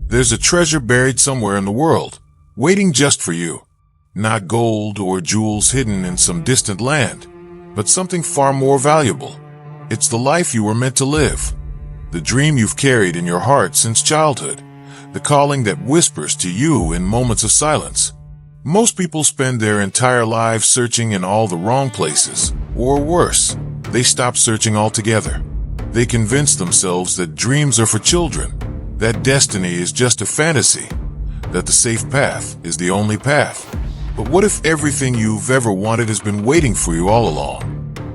There's a treasure buried somewhere in the world, waiting just for you. Not gold or jewels hidden in some distant land, but something far more valuable. It's the life you were meant to live. The dream you've carried in your heart since childhood. The calling that whispers to you in moments of silence. Most people spend their entire lives searching in all the wrong places. Or worse, they stop searching altogether. They convince themselves that dreams are for children, that destiny is just a fantasy, that the safe path is the only path. But what if everything you've ever wanted has been waiting for you all along?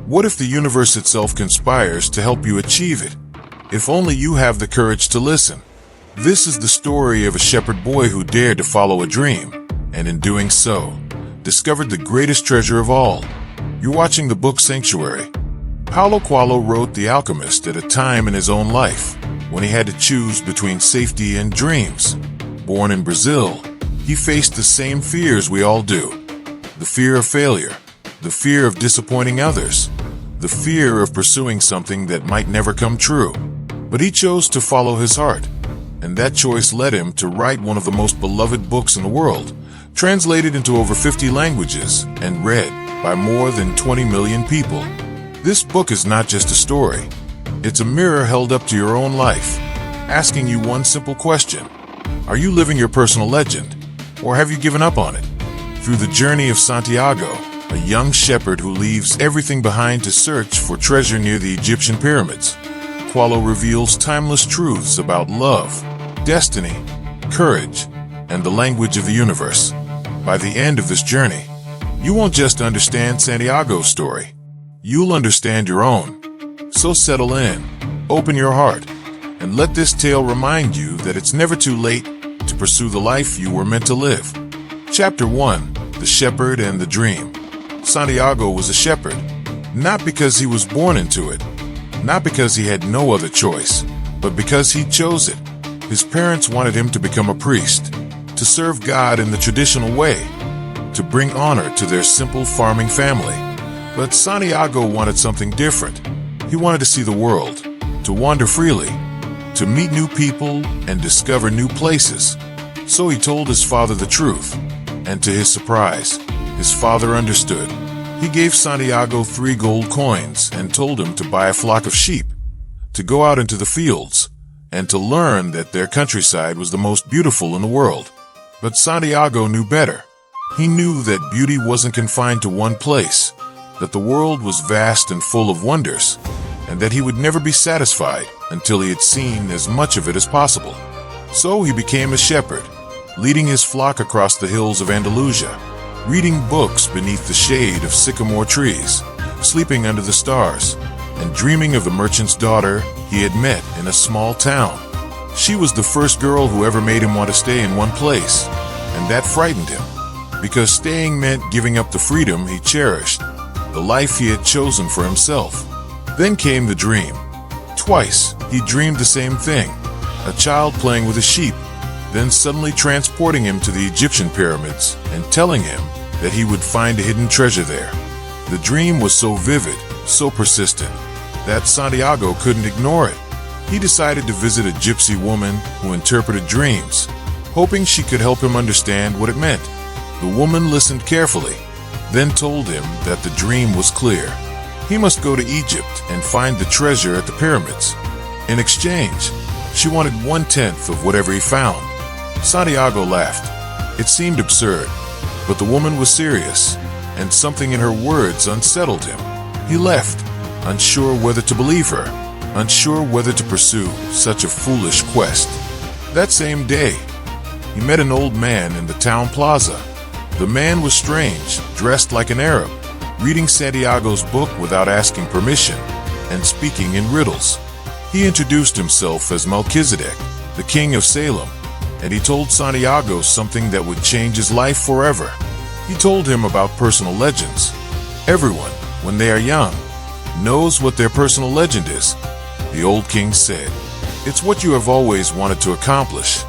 What if the universe itself conspires to help you achieve it? If only you have the courage to listen. This is the story of a shepherd boy who dared to follow a dream, and in doing so, discovered the greatest treasure of all. You're watching the book Sanctuary. Paulo Coelho wrote The Alchemist at a time in his own life when he had to choose between safety and dreams. Born in Brazil, he faced the same fears we all do. The fear of failure, the fear of disappointing others, the fear of pursuing something that might never come true. But he chose to follow his heart, and that choice led him to write one of the most beloved books in the world, translated into over 50 languages and read by more than 20 million people. This book is not just a story. It's a mirror held up to your own life, asking you one simple question. Are you living your personal legend, or have you given up on it? Through the journey of Santiago, a young shepherd who leaves everything behind to search for treasure near the Egyptian pyramids, Coelho reveals timeless truths about love, destiny, courage, and the language of the universe. By the end of this journey, you won't just understand Santiago's story. You'll understand your own. So settle in, open your heart, and let this tale remind you that it's never too late to pursue the life you were meant to live. Chapter 1: The Shepherd and the Dream. Santiago was a shepherd, not because he was born into it, not because he had no other choice, but because he chose it. His parents wanted him to become a priest, to serve God in the traditional way, to bring honor to their simple farming family. But Santiago wanted something different. He wanted to see the world, to wander freely, to meet new people and discover new places. So he told his father the truth, and to his surprise, his father understood. He gave Santiago 3 gold coins and told him to buy a flock of sheep, to go out into the fields, and to learn that their countryside was the most beautiful in the world. But Santiago knew better. He knew that beauty wasn't confined to one place, that the world was vast and full of wonders, and that he would never be satisfied until he had seen as much of it as possible. So he became a shepherd, leading his flock across the hills of Andalusia, reading books beneath the shade of sycamore trees, sleeping under the stars, and dreaming of the merchant's daughter he had met in a small town. She was the first girl who ever made him want to stay in one place, and that frightened him, because staying meant giving up the freedom he cherished, the life he had chosen for himself. Then came the dream. Twice, he dreamed the same thing, a child playing with a sheep, then suddenly transporting him to the Egyptian pyramids and telling him that he would find a hidden treasure there. The dream was so vivid, so persistent, that Santiago couldn't ignore it. He decided to visit a gypsy woman who interpreted dreams, hoping she could help him understand what it meant. The woman listened carefully, then told him that the dream was clear. He must go to Egypt and find the treasure at the pyramids. In exchange, she wanted 1/10 of whatever he found. Santiago laughed. It seemed absurd, but the woman was serious, and something in her words unsettled him. He left, unsure whether to believe her, unsure whether to pursue such a foolish quest. That same day, he met an old man in the town plaza. The man was strange, dressed like an Arab, reading Santiago's book without asking permission, and speaking in riddles. He introduced himself as Melchizedek, the king of Salem, and he told Santiago something that would change his life forever. He told him about personal legends. Everyone, when they are young, knows what their personal legend is. The old king said, "It's what you have always wanted to accomplish.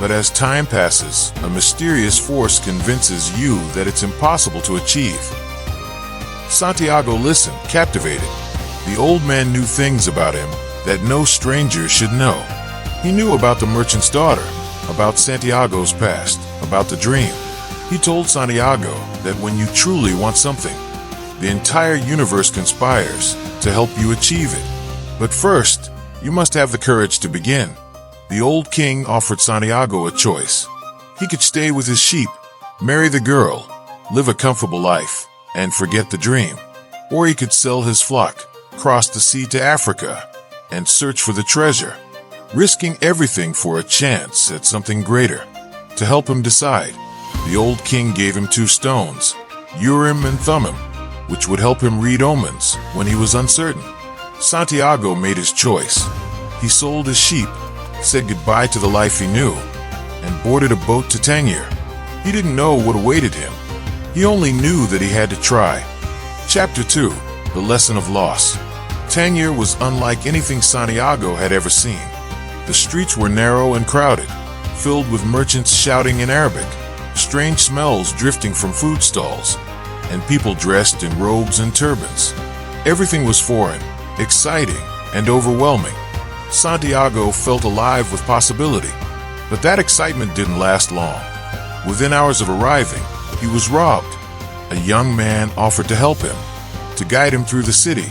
But as time passes, a mysterious force convinces you that it's impossible to achieve." Santiago listened, captivated. The old man knew things about him that no stranger should know. He knew about the merchant's daughter, about Santiago's past, about the dream. He told Santiago that when you truly want something, the entire universe conspires to help you achieve it. But first, you must have the courage to begin. The old king offered Santiago a choice. He could stay with his sheep, marry the girl, live a comfortable life, and forget the dream. Or he could sell his flock, cross the sea to Africa, and search for the treasure, risking everything for a chance at something greater. To help him decide, the old king gave him 2 stones, Urim and Thummim, which would help him read omens when he was uncertain. Santiago made his choice. He sold his sheep, said goodbye to the life he knew, and boarded a boat to Tangier. He didn't know what awaited him. He only knew that he had to try. Chapter 2. The Lesson of Loss. Tangier was unlike anything Santiago had ever seen. The streets were narrow and crowded, filled with merchants shouting in Arabic, strange smells drifting from food stalls, and people dressed in robes and turbans. Everything was foreign, exciting, and overwhelming. Santiago felt alive with possibility, but that excitement didn't last long. Within hours of arriving, he was robbed. A young man offered to help him, to guide him through the city,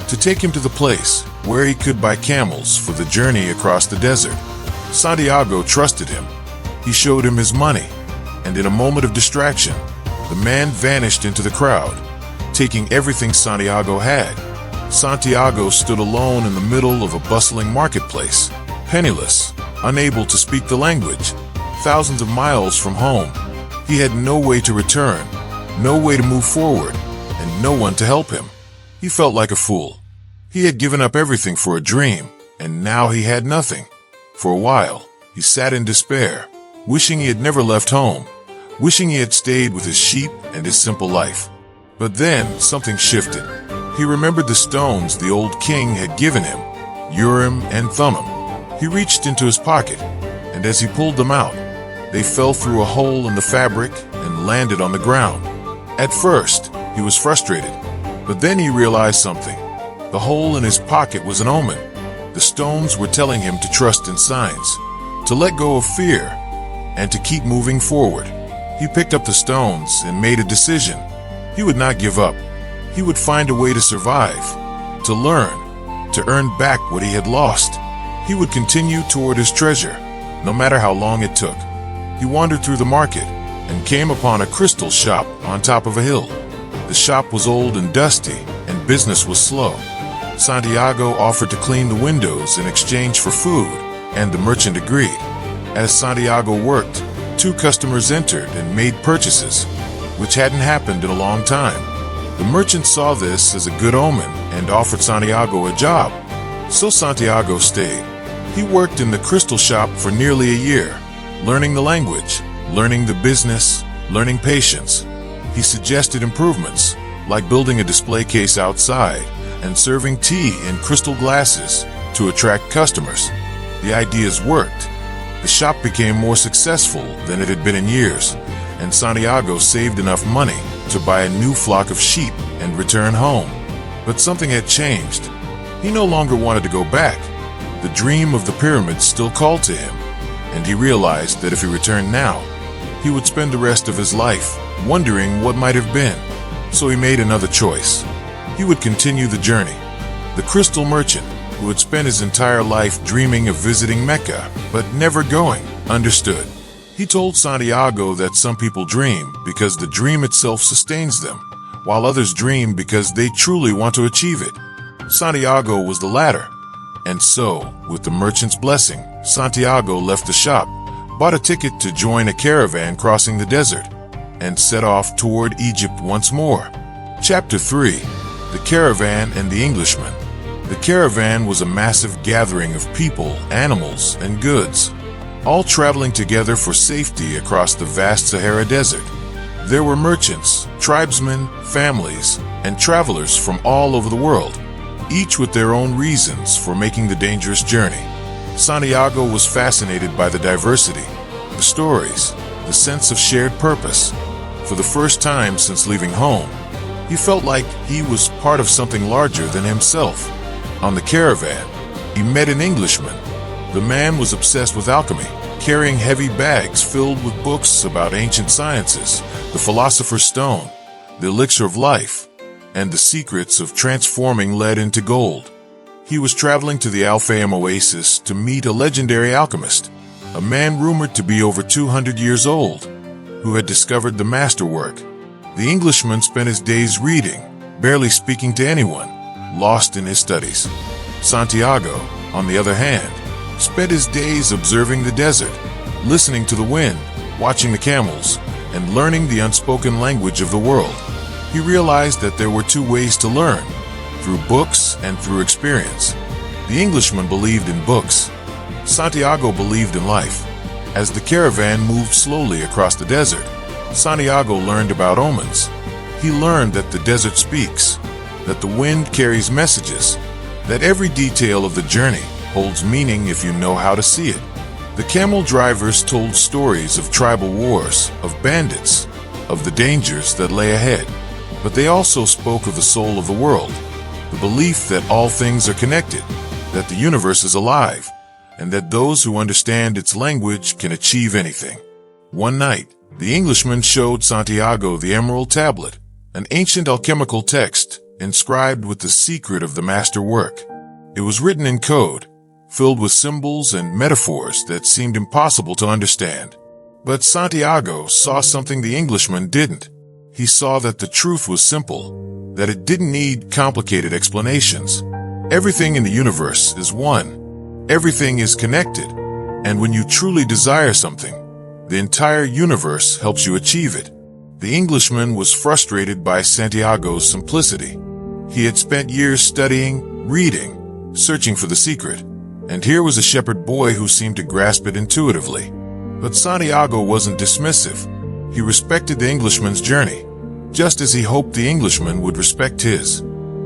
to take him to the place where he could buy camels for the journey across the desert. Santiago trusted him. He showed him his money, and in a moment of distraction, the man vanished into the crowd, taking everything Santiago had. Santiago stood alone in the middle of a bustling marketplace, penniless, unable to speak the language, thousands of miles from home. He had no way to return, no way to move forward, and no one to help him. He felt like a fool. He had given up everything for a dream, and now he had nothing. For a while, he sat in despair, wishing he had never left home, wishing he had stayed with his sheep and his simple life. But then something shifted. He remembered the stones the old king had given him, Urim and Thummim. He reached into his pocket, and as he pulled them out, they fell through a hole in the fabric and landed on the ground. At first, he was frustrated, but then he realized something. The hole in his pocket was an omen. The stones were telling him to trust in signs, to let go of fear, and to keep moving forward. He picked up the stones and made a decision. He would not give up. He would find a way to survive, to learn, to earn back what he had lost. He would continue toward his treasure, no matter how long it took. He wandered through the market and came upon a crystal shop on top of a hill. The shop was old and dusty, and business was slow. Santiago offered to clean the windows in exchange for food, and the merchant agreed. As Santiago worked, 2 customers entered and made purchases, which hadn't happened in a long time. The merchant saw this as a good omen and offered Santiago a job. So Santiago stayed. He worked in the crystal shop for nearly a year, learning the language, learning the business, learning patience. He suggested improvements, like building a display case outside and serving tea in crystal glasses to attract customers. The ideas worked. The shop became more successful than it had been in years, and Santiago saved enough money to buy a new flock of sheep and return home. But something had changed. He no longer wanted to go back. The dream of the pyramids still called to him, and he realized that if he returned now, he would spend the rest of his life wondering what might have been. So he made another choice. He would continue the journey. The crystal merchant, who had spent his entire life dreaming of visiting Mecca, but never going, understood. He told Santiago that some people dream because the dream itself sustains them, while others dream because they truly want to achieve it. Santiago was the latter. And so, with the merchant's blessing, Santiago left the shop, bought a ticket to join a caravan crossing the desert, and set off toward Egypt once more. Chapter 3. The Caravan and the Englishman. The caravan was a massive gathering of people, animals, and goods, all traveling together for safety across the vast Sahara Desert. There were merchants, tribesmen, families, and travelers from all over the world, each with their own reasons for making the dangerous journey. Santiago was fascinated by the diversity, the stories, the sense of shared purpose. For the first time since leaving home, he felt like he was part of something larger than himself. On the caravan, he met an Englishman. The man was obsessed with alchemy, carrying heavy bags filled with books about ancient sciences, the philosopher's stone, the elixir of life, and the secrets of transforming lead into gold. He was traveling to the Al-Fayum oasis to meet a legendary alchemist, a man rumored to be over 200 years old, who had discovered the masterwork. The Englishman spent his days reading, barely speaking to anyone, lost in his studies. Santiago, on the other hand, spent his days observing the desert, listening to the wind, watching the camels, and learning the unspoken language of the world. He realized that there were two ways to learn, through books and through experience. The Englishman believed in books. Santiago believed in life. As the caravan moved slowly across the desert, Santiago learned about omens. He learned that the desert speaks, that the wind carries messages, that every detail of the journey holds meaning if you know how to see it. The camel drivers told stories of tribal wars, of bandits, of the dangers that lay ahead. But they also spoke of the soul of the world, the belief that all things are connected, that the universe is alive, and that those who understand its language can achieve anything. One night, the Englishman showed Santiago the Emerald Tablet, an ancient alchemical text inscribed with the secret of the master work. It was written in code, filled with symbols and metaphors that seemed impossible to understand. But Santiago saw something the Englishman didn't. He saw that the truth was simple, that it didn't need complicated explanations. Everything in the universe is one. Everything is connected. And when you truly desire something, the entire universe helps you achieve it. The Englishman was frustrated by Santiago's simplicity. He had spent years studying, reading, searching for the secret, and here was a shepherd boy who seemed to grasp it intuitively. But Santiago wasn't dismissive. He respected the Englishman's journey, just as he hoped the Englishman would respect his.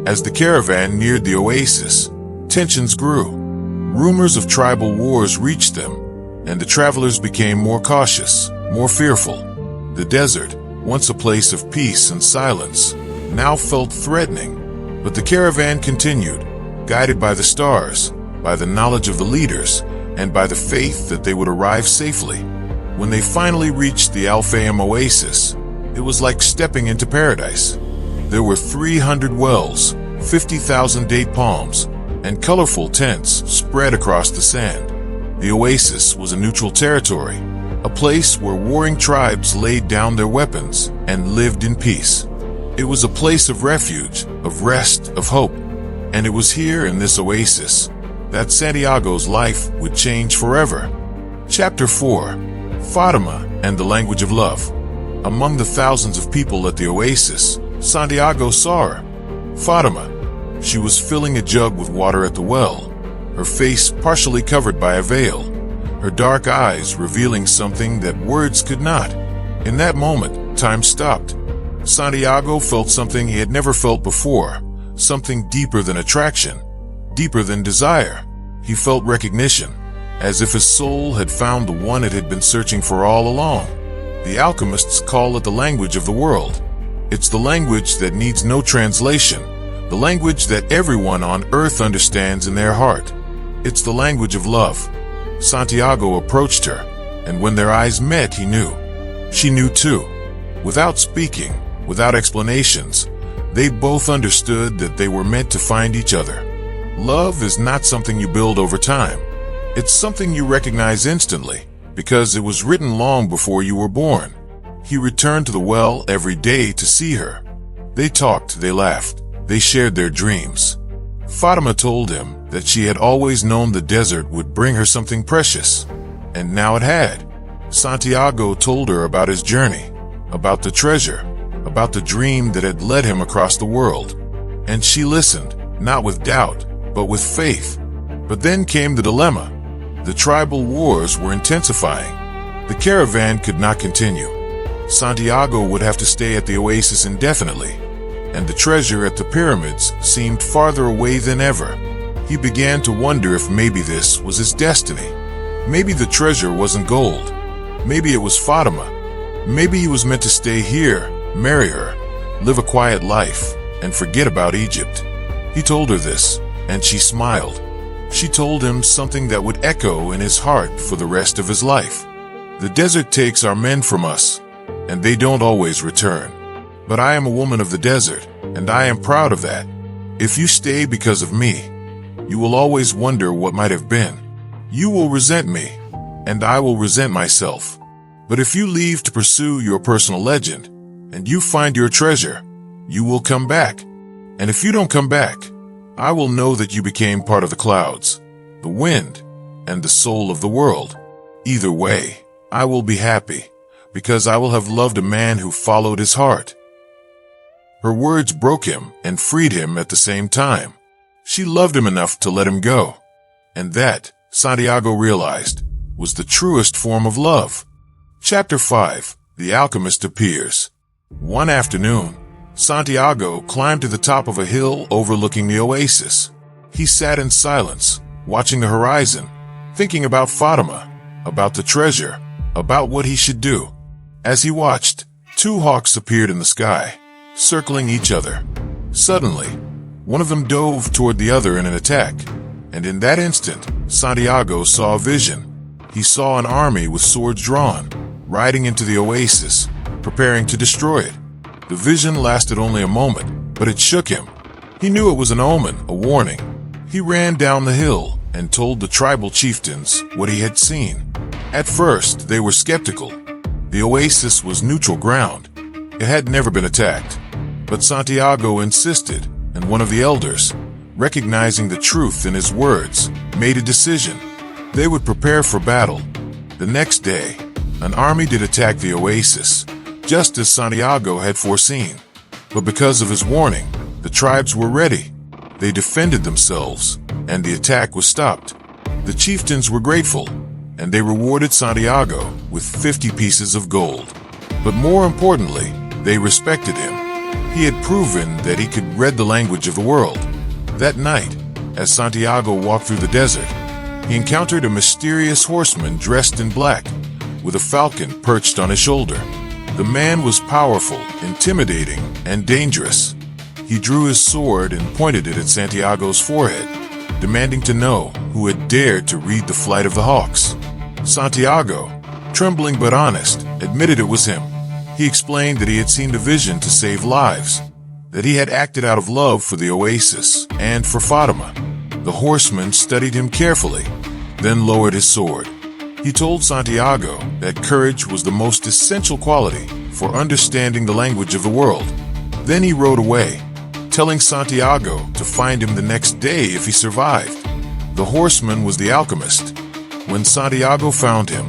As the caravan neared the oasis, tensions grew. Rumors of tribal wars reached them, and the travelers became more cautious, more fearful. The desert, once a place of peace and silence, now felt threatening. But the caravan continued, guided by the stars, by the knowledge of the leaders, and by the faith that they would arrive safely. When they finally reached the Al-Fayum oasis, it was like stepping into paradise. There were 300 wells, 50,000 date palms, and colorful tents spread across the sand. The oasis was a neutral territory, a place where warring tribes laid down their weapons and lived in peace. It was a place of refuge, of rest, of hope. And it was here in this oasis that Santiago's life would change forever. Chapter 4. Fatima and the Language of Love. Among the thousands of people at the oasis, Santiago saw her. Fatima. She was filling a jug with water at the well, her face partially covered by a veil, her dark eyes revealing something that words could not. In that moment, time stopped. Santiago felt something he had never felt before, something deeper than attraction, deeper than desire. He felt recognition, as if his soul had found the one it had been searching for all along. The alchemists call it the language of the world. It's the language that needs no translation, the language that everyone on earth understands in their heart. It's the language of love. Santiago approached her, and when their eyes met, he knew. She knew too. Without speaking, without explanations, they both understood that they were meant to find each other. Love is not something you build over time. It's something you recognize instantly, because it was written long before you were born. He returned to the well every day to see her. They talked, they laughed, they shared their dreams. Fatima told him that she had always known the desert would bring her something precious, and now it had. Santiago told her about his journey, about the treasure, about the dream that had led him across the world. And she listened, not with doubt, but with faith. But then came the dilemma. The tribal wars were intensifying. The caravan could not continue. Santiago would have to stay at the oasis indefinitely, and the treasure at the pyramids seemed farther away than ever. He began to wonder if maybe this was his destiny. Maybe the treasure wasn't gold. Maybe it was Fatima. Maybe he was meant to stay here, marry her, live a quiet life, and forget about Egypt. He told her this, and she smiled. She told him something that would echo in his heart for the rest of his life. The desert takes our men from us, and they don't always return. But I am a woman of the desert, and I am proud of that. If you stay because of me, you will always wonder what might have been. You will resent me, and I will resent myself. But if you leave to pursue your personal legend, and you find your treasure, you will come back. And if you don't come back, I will know that you became part of the clouds, the wind, and the soul of the world. Either way, I will be happy, because I will have loved a man who followed his heart. Her words broke him and freed him at the same time. She loved him enough to let him go. And that, Santiago realized, was the truest form of love. Chapter 5. The Alchemist Appears. One afternoon, Santiago climbed to the top of a hill overlooking the oasis. He sat in silence, watching the horizon, thinking about Fatima, about the treasure, about what he should do. As he watched, two hawks appeared in the sky, circling each other. Suddenly, one of them dove toward the other in an attack, and in that instant, Santiago saw a vision. He saw an army with swords drawn, riding into the oasis, preparing to destroy it. The vision lasted only a moment, but it shook him. He knew it was an omen, a warning. He ran down the hill and told the tribal chieftains what he had seen. At first, they were skeptical. The oasis was neutral ground. It had never been attacked. But Santiago insisted, and one of the elders, recognizing the truth in his words, made a decision. They would prepare for battle. The next day, an army did attack the oasis, just as Santiago had foreseen. But because of his warning, the tribes were ready. They defended themselves, and the attack was stopped. The chieftains were grateful, and they rewarded Santiago with 50 pieces of gold. But more importantly, they respected him. He had proven that he could read the language of the world. That night, as Santiago walked through the desert, he encountered a mysterious horseman dressed in black, with a falcon perched on his shoulder. The man was powerful, intimidating, and dangerous. He drew his sword and pointed it at Santiago's forehead, demanding to know who had dared to read the flight of the hawks. Santiago, trembling but honest, admitted it was him. He explained that he had seen a vision to save lives, that he had acted out of love for the oasis and for Fatima. The horseman studied him carefully, then lowered his sword. He told Santiago that courage was the most essential quality for understanding the language of the world. Then he rode away, telling Santiago to find him the next day if he survived. The horseman was the alchemist. When Santiago found him,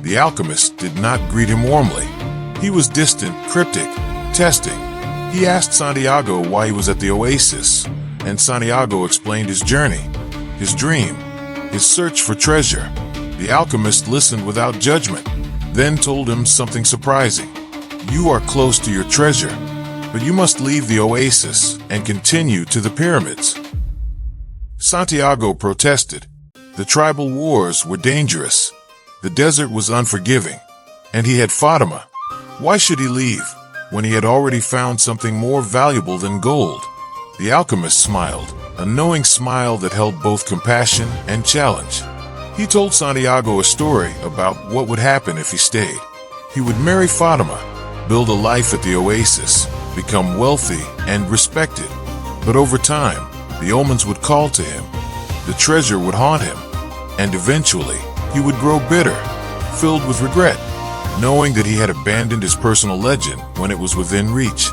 the alchemist did not greet him warmly. He was distant, cryptic, testing. He asked Santiago why he was at the oasis, and Santiago explained his journey, his dream, his search for treasure. The alchemist listened without judgment, then told him something surprising. You are close to your treasure, but you must leave the oasis and continue to the pyramids. Santiago protested. The tribal wars were dangerous. The desert was unforgiving, and he had Fatima. Why should he leave when he had already found something more valuable than gold? The alchemist smiled, a knowing smile that held both compassion and challenge. He told Santiago a story about what would happen if he stayed. He would marry Fatima, build a life at the oasis, become wealthy and respected. But over time, the omens would call to him. The treasure would haunt him, and eventually, he would grow bitter, filled with regret, knowing that he had abandoned his personal legend when it was within reach.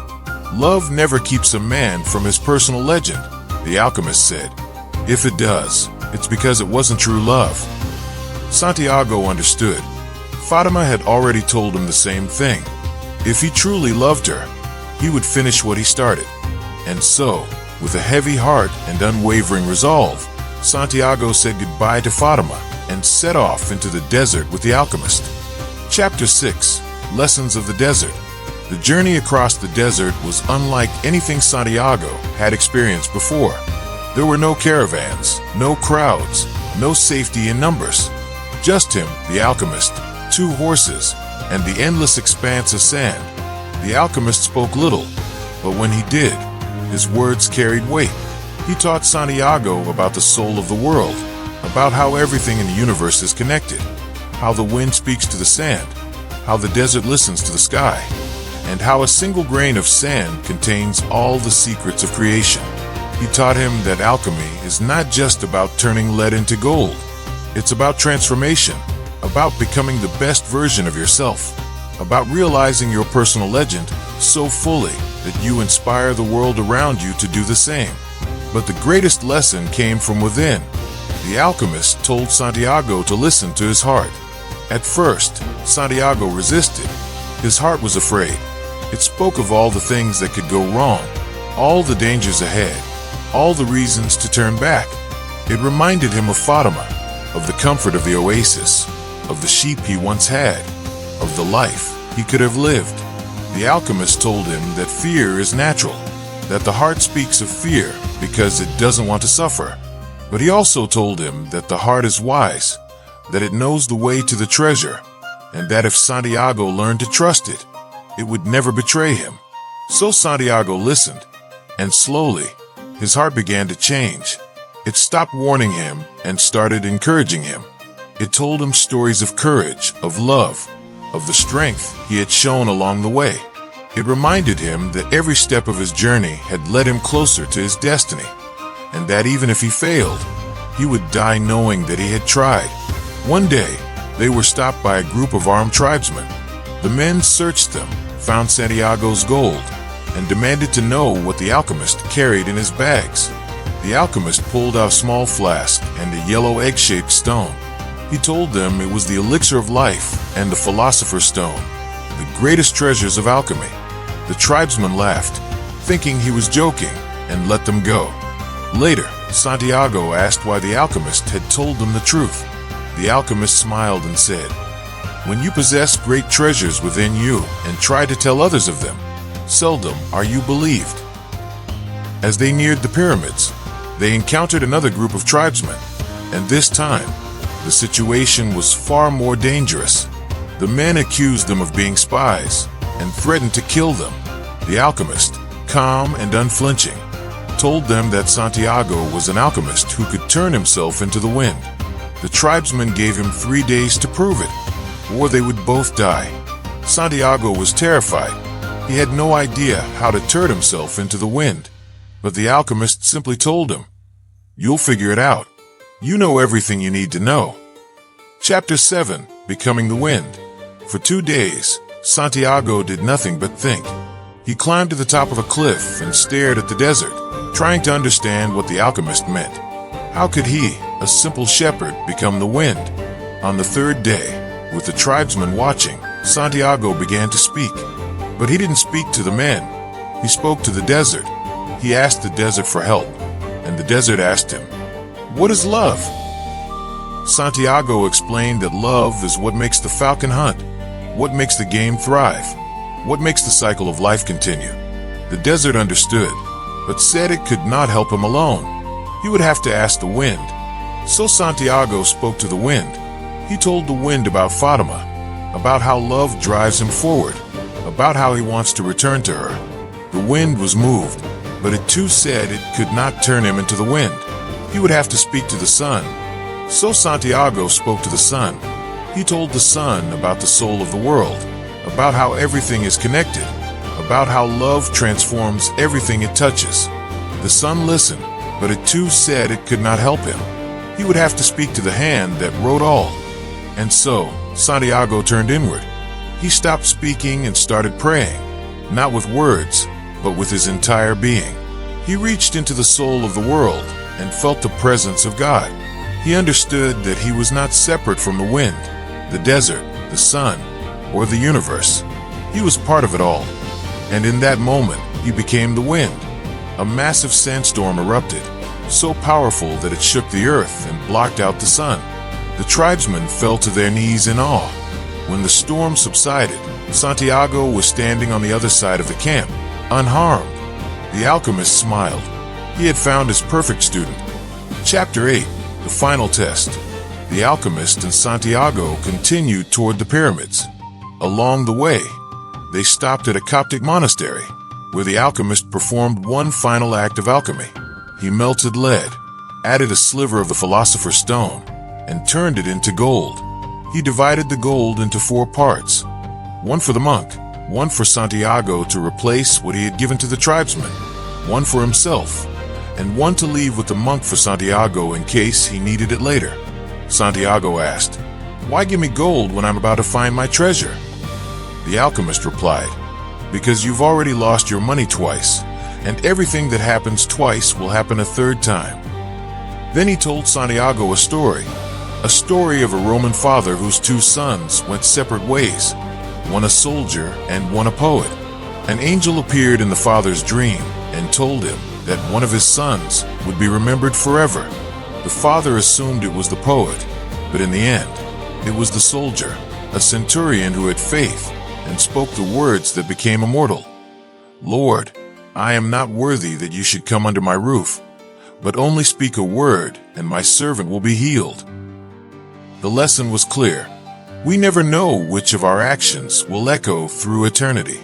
Love never keeps a man from his personal legend, the alchemist said. If it does, it's because it wasn't true love. Santiago understood. Fatima had already told him the same thing. If he truly loved her, he would finish what he started. And so, with a heavy heart and unwavering resolve, Santiago said goodbye to Fatima and set off into the desert with the alchemist. Chapter 6. Lessons of the Desert. The journey across the desert was unlike anything Santiago had experienced before. There were no caravans, no crowds, no safety in numbers. Just him, the alchemist, 2 horses, and the endless expanse of sand. The alchemist spoke little, but when he did, his words carried weight. He taught Santiago about the soul of the world, about how everything in the universe is connected, how the wind speaks to the sand, how the desert listens to the sky, and how a single grain of sand contains all the secrets of creation. He taught him that alchemy is not just about turning lead into gold. It's about transformation, about becoming the best version of yourself, about realizing your personal legend so fully that you inspire the world around you to do the same. But the greatest lesson came from within. The alchemist told Santiago to listen to his heart. At first, Santiago resisted. His heart was afraid. It spoke of all the things that could go wrong, all the dangers ahead, all the reasons to turn back. It reminded him of Fatima, of the comfort of the oasis, of the sheep he once had, of the life he could have lived. The alchemist told him that fear is natural, that the heart speaks of fear because it doesn't want to suffer. But he also told him that the heart is wise, that it knows the way to the treasure, and that if Santiago learned to trust it, it would never betray him. So Santiago listened, and slowly, his heart began to change. It stopped warning him and started encouraging him. It told him stories of courage, of love, of the strength he had shown along the way. It reminded him that every step of his journey had led him closer to his destiny, and that even if he failed, he would die knowing that he had tried. One day, they were stopped by a group of armed tribesmen. The men searched them, found Santiago's gold, and demanded to know what the alchemist carried in his bags. The alchemist pulled out a small flask and a yellow egg-shaped stone. He told them it was the elixir of life and the philosopher's stone, the greatest treasures of alchemy. The tribesmen laughed, thinking he was joking, and let them go. Later, Santiago asked why the alchemist had told them the truth. The alchemist smiled and said, "When you possess great treasures within you and try to tell others of them, seldom are you believed." As they neared the pyramids, they encountered another group of tribesmen, and this time, the situation was far more dangerous. The men accused them of being spies and threatened to kill them. The alchemist, calm and unflinching, told them that Santiago was an alchemist who could turn himself into the wind. The tribesmen gave him 3 days to prove it, or they would both die. Santiago was terrified. He had no idea how to turn himself into the wind. But the alchemist simply told him, "You'll figure it out. You know everything you need to know." Chapter 7, Becoming the Wind. For 2 days, Santiago did nothing but think. He climbed to the top of a cliff and stared at the desert, trying to understand what the alchemist meant. How could he, a simple shepherd, become the wind? On the 3rd day, with the tribesmen watching, Santiago began to speak. But he didn't speak to the men. He spoke to the desert. He asked the desert for help, and the desert asked him, "What is love?" Santiago explained that love is what makes the falcon hunt, what makes the game thrive, what makes the cycle of life continue. The desert understood, but said it could not help him alone. He would have to ask the wind. So Santiago spoke to the wind. He told the wind about Fatima, about how love drives him forward, about how he wants to return to her. The wind was moved, but it too said it could not turn him into the wind. He would have to speak to the sun. So Santiago spoke to the sun. He told the sun about the soul of the world, about how everything is connected, about how love transforms everything it touches. The sun listened, but it too said it could not help him. He would have to speak to the hand that wrote all. And so, Santiago turned inward. He stopped speaking and started praying, not with words, but with his entire being. He reached into the soul of the world and felt the presence of God. He understood that he was not separate from the wind, the desert, the sun, or the universe. He was part of it all. And in that moment, he became the wind. A massive sandstorm erupted, so powerful that it shook the earth and blocked out the sun. The tribesmen fell to their knees in awe. When the storm subsided, Santiago was standing on the other side of the camp, unharmed. The alchemist smiled. He had found his perfect student. Chapter 8, The Final Test. The alchemist and Santiago continued toward the pyramids. Along the way, they stopped at a Coptic monastery, where the alchemist performed one final act of alchemy. He melted lead. added a sliver of the philosopher's stone, and turned it into gold. He divided the gold into 4 parts, one for the monk, one for Santiago to replace what he had given to the tribesmen, one for himself, and one to leave with the monk for Santiago in case he needed it later. Santiago asked, "Why give me gold when I'm about to find my treasure?" The alchemist replied, "Because you've already lost your money twice, and everything that happens twice will happen a 3rd time." Then he told Santiago a story of a Roman father whose 2 sons went separate ways, one a soldier and one a poet. An angel appeared in the father's dream and told him that one of his sons would be remembered forever. The father assumed it was the poet, but in the end, it was the soldier, a centurion who had faith and spoke the words that became immortal. "Lord, I am not worthy that you should come under my roof, but only speak a word and my servant will be healed." The lesson was clear. We never know which of our actions will echo through eternity.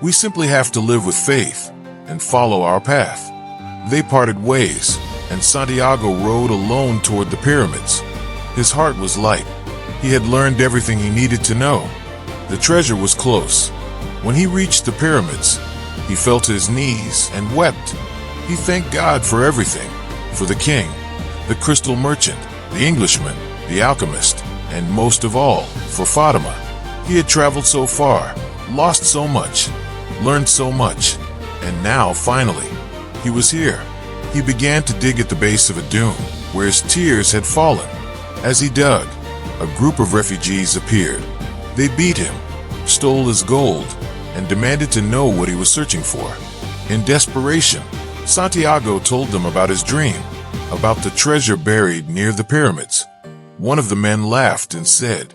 We simply have to live with faith and follow our path. They parted ways, and Santiago rode alone toward the pyramids. His heart was light. He had learned everything he needed to know. The treasure was close. When he reached the pyramids, he fell to his knees and wept. He thanked God for everything, for the king, the crystal merchant, the Englishman, the alchemist, and most of all, for Fatima. He had traveled so far, lost so much, learned so much, and now, finally, he was here. He began to dig at the base of a dune, where his tears had fallen. As he dug, a group of refugees appeared. They beat him, stole his gold, and demanded to know what he was searching for. In desperation, Santiago told them about his dream, about the treasure buried near the pyramids. One of the men laughed and said,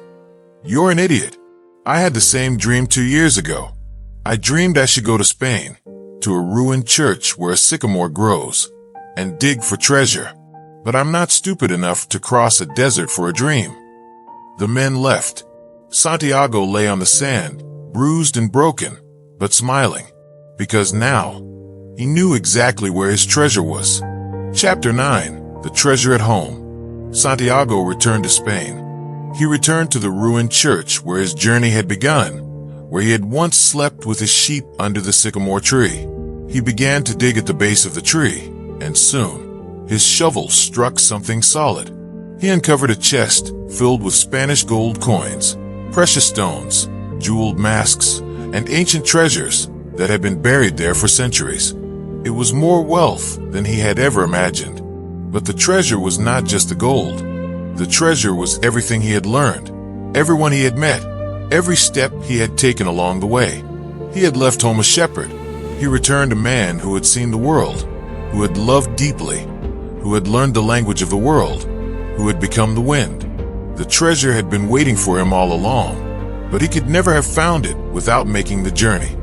"You're an idiot. I had the same dream 2 years ago. I dreamed I should go to Spain, to a ruined church where a sycamore grows, and dig for treasure. But I'm not stupid enough to cross a desert for a dream." The men left. Santiago lay on the sand, bruised and broken, but smiling, because now he knew exactly where his treasure was. Chapter 9, The Treasure at Home. Santiago returned to Spain. He returned to the ruined church where his journey had begun, where he had once slept with his sheep under the sycamore tree. He began to dig at the base of the tree, and soon his shovel struck something solid. He uncovered a chest filled with Spanish gold coins, precious stones, jeweled masks, and ancient treasures that had been buried there for centuries. It was more wealth than he had ever imagined. But the treasure was not just the gold. The treasure was everything he had learned, everyone he had met, every step he had taken along the way. He had left home a shepherd. He returned a man who had seen the world, who had loved deeply, who had learned the language of the world, who had become the wind. The treasure had been waiting for him all along, but he could never have found it without making the journey.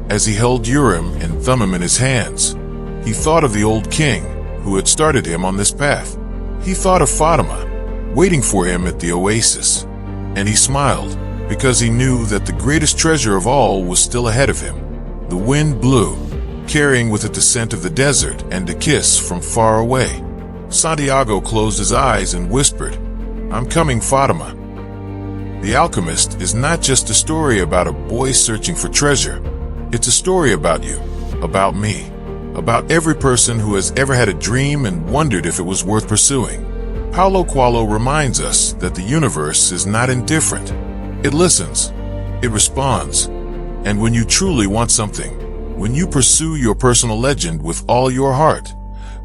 As he held Urim and Thummim in his hands, he thought of the old king who had started him on this path. He thought of Fatima, waiting for him at the oasis, and he smiled because he knew that the greatest treasure of all was still ahead of him. The wind blew, carrying with it the scent of the desert and a kiss from far away. Santiago closed his eyes and whispered, "I'm coming, Fatima." The Alchemist is not just a story about a boy searching for treasure. It's a story about you, about me, about every person who has ever had a dream and wondered if it was worth pursuing. Paulo Coelho reminds us that the universe is not indifferent. It listens, it responds, and when you truly want something, when you pursue your personal legend with all your heart,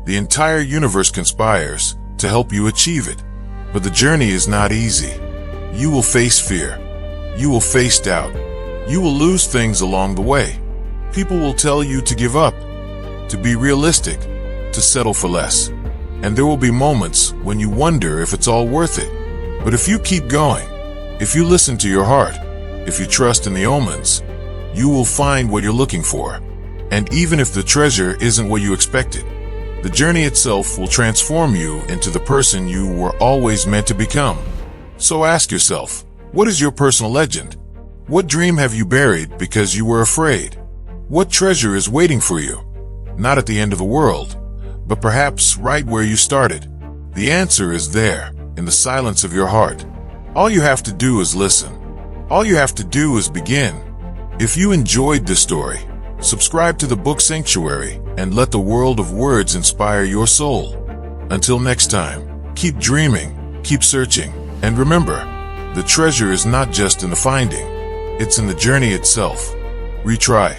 the entire universe conspires to help you achieve it. But the journey is not easy. You will face fear. You will face doubt. You will lose things along the way. People will tell you to give up, to be realistic, to settle for less. And there will be moments when you wonder if it's all worth it. But if you keep going, if you listen to your heart, if you trust in the omens, you will find what you're looking for. And even if the treasure isn't what you expected, the journey itself will transform you into the person you were always meant to become. So ask yourself, what is your personal legend? What dream have you buried because you were afraid? What treasure is waiting for you? Not at the end of the world, but perhaps right where you started. The answer is there, in the silence of your heart. All you have to do is listen. All you have to do is begin. If you enjoyed this story, subscribe to the Book Sanctuary and let the world of words inspire your soul. Until next time, keep dreaming, keep searching, and remember, the treasure is not just in the finding, it's in the journey itself. Retry.